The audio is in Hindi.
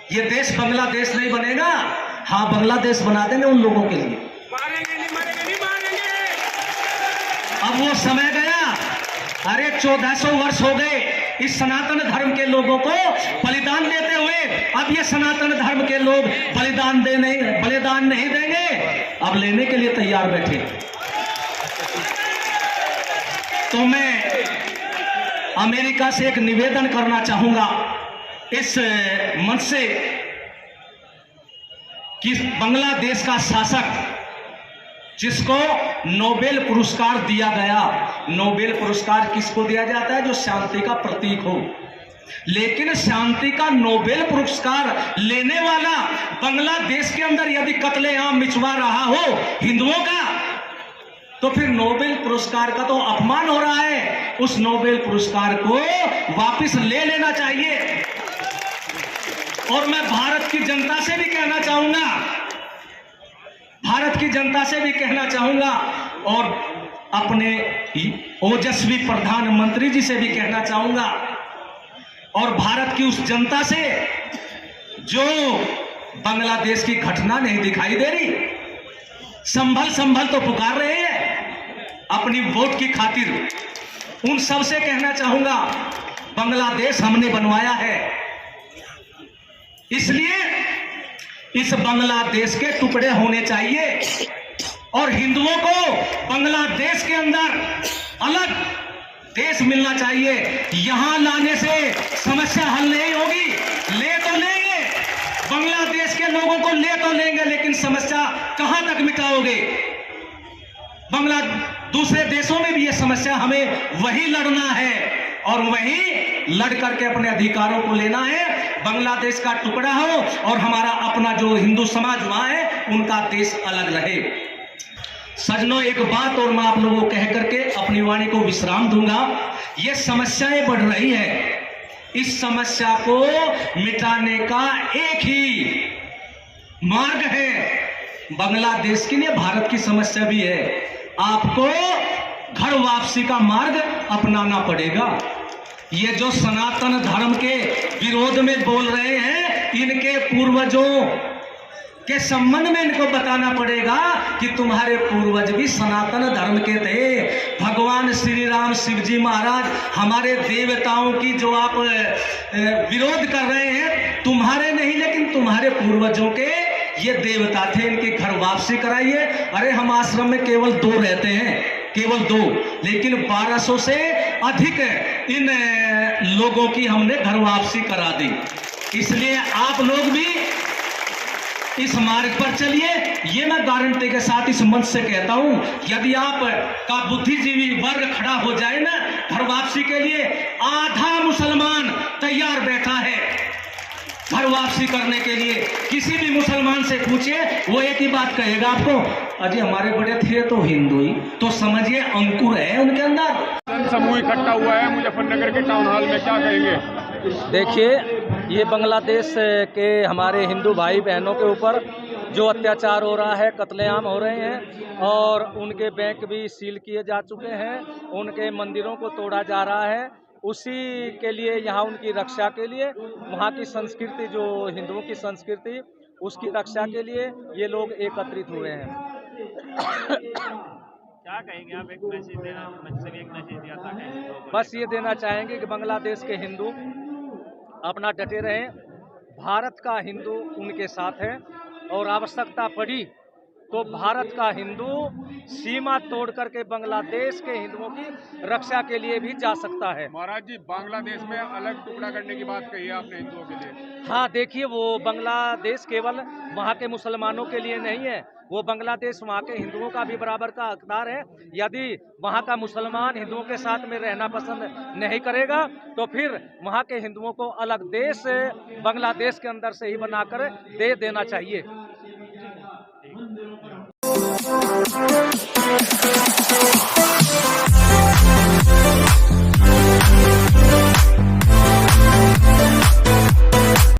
ये देश बांग्लादेश नहीं बनेगा। हाँ, बांग्लादेश बना देंगे उन लोगों के लिए। मारेंगे नहीं, मारेंगे नहीं, मारेंगे। अब वो समय गया। अरे 1400 वर्ष हो गए इस सनातन धर्म के लोगों को बलिदान देते हुए। अब ये सनातन धर्म के लोग बलिदान नहीं देंगे। अब लेने के लिए तैयार बैठे। तो मैं अमेरिका से एक निवेदन करना चाहूंगा इस मंच से कि बांग्लादेश का शासक जिसको नोबेल पुरस्कार दिया गया, नोबेल पुरस्कार किसको दिया जाता है? जो शांति का प्रतीक हो। लेकिन शांति का नोबेल पुरस्कार लेने वाला बांग्लादेश के अंदर यदि कत्लेआम मिचवा रहा हो हिंदुओं का, तो फिर नोबेल पुरस्कार का तो अपमान हो रहा है। उस नोबेल पुरस्कार को वापस ले लेना चाहिए। और मैं भारत की जनता से भी कहना चाहूंगा, भारत की जनता से भी कहना चाहूंगा और अपने ओजस्वी प्रधानमंत्री जी से भी कहना चाहूंगा और भारत की उस जनता से जो बांग्लादेश की घटना नहीं दिखाई दे रही, संभल तो पुकार रहे हैं अपनी वोट की खातिर, उन सब से कहना चाहूंगा बांग्लादेश हमने बनवाया है, इसलिए इस बांग्लादेश के टुकड़े होने चाहिए और हिंदुओं को बांग्लादेश के अंदर अलग देश मिलना चाहिए। यहां लाने से समस्या हल नहीं होगी। ले तो लेंगे, बांग्लादेश के लोगों को ले तो लेंगे, लेकिन समस्या कहां तक मिटाओगे? दूसरे देशों में भी यह समस्या हमें वही लड़ना है और वही लड़ करके अपने अधिकारों को लेना है। बांग्लादेश का टुकड़ा हो और हमारा अपना जो हिंदू समाज वहां है उनका देश अलग रहे। सजनों, एक बात और मैं आप लोगों को कह करके अपनी वाणी को विश्राम दूंगा। ये समस्याएं बढ़ रही है, इस समस्या को मिटाने का एक ही मार्ग है। बांग्लादेश के लिए भारत की समस्या भी है। आपको घर वापसी का मार्ग अपनाना पड़ेगा। ये जो सनातन धर्म के विरोध में बोल रहे हैं, इनके पूर्वजों के संबंध में इनको बताना पड़ेगा कि तुम्हारे पूर्वज भी सनातन धर्म के थे। भगवान श्री राम, शिव जी महाराज, हमारे देवताओं की जो आप विरोध कर रहे हैं, तुम्हारे नहीं लेकिन तुम्हारे पूर्वजों के ये देवता थे। इनके घर वापसी कराइए। अरे हम आश्रम में केवल 2 रहते हैं, केवल 2, लेकिन 1200 से अधिक इन लोगों की हमने घर वापसी करा दी। इसलिए आप लोग भी इस मार्ग पर चलिए। ये मैं गारंटी के साथ इस मंच से कहता हूं, यदि आप का बुद्धिजीवी वर्ग खड़ा हो जाए ना घर वापसी के लिए, आधा मुसलमान तैयार बैठा है घर वापसी करने के लिए। किसी भी मुसलमान से पूछिए, वो एक ही बात कहेगा आपको, अजी हमारे बड़े थे तो हिंदू ही। तो समझिए अंकुर है उनके अंदर। समूह इकट्ठा हुआ है मुजफ्फरनगर के टाउन हॉल में, क्या कहेंगे? देखिए, ये बांग्लादेश के हमारे हिंदू भाई बहनों के ऊपर जो अत्याचार हो रहा है, कत्लेआम हो रहे हैं और उनके बैंक भी सील किए जा चुके हैं, उनके मंदिरों को तोड़ा जा रहा है। उसी के लिए यहाँ उनकी रक्षा के लिए, वहाँ की संस्कृति जो हिंदुओं की संस्कृति, उसकी रक्षा के लिए ये लोग एकत्रित हुए हैं। क्या कहेंगे आप? एक मैसेज देना, एक मैसेज दिया था, बस ये देना चाहेंगे कि बांग्लादेश के हिंदू अपना डटे रहें। भारत का हिंदू उनके साथ है और आवश्यकता पड़ी तो भारत का हिंदू सीमा तोड़ करके बांग्लादेश के हिंदुओं की रक्षा के लिए भी जा सकता है। महाराज जी, बांग्लादेश में अलग टुकड़ा करने की बात कही है आपने हिंदुओं के लिए। हाँ, देखिए, वो बांग्लादेश केवल वहाँ के मुसलमानों के लिए नहीं है, वो बांग्लादेश वहाँ के हिंदुओं का भी बराबर का हकदार है। यदि वहाँ का मुसलमान हिंदुओं के साथ में रहना पसंद नहीं करेगा तो फिर वहाँ के हिंदुओं को अलग देश बांग्लादेश के अंदर से ही बनाकर दे देना चाहिए।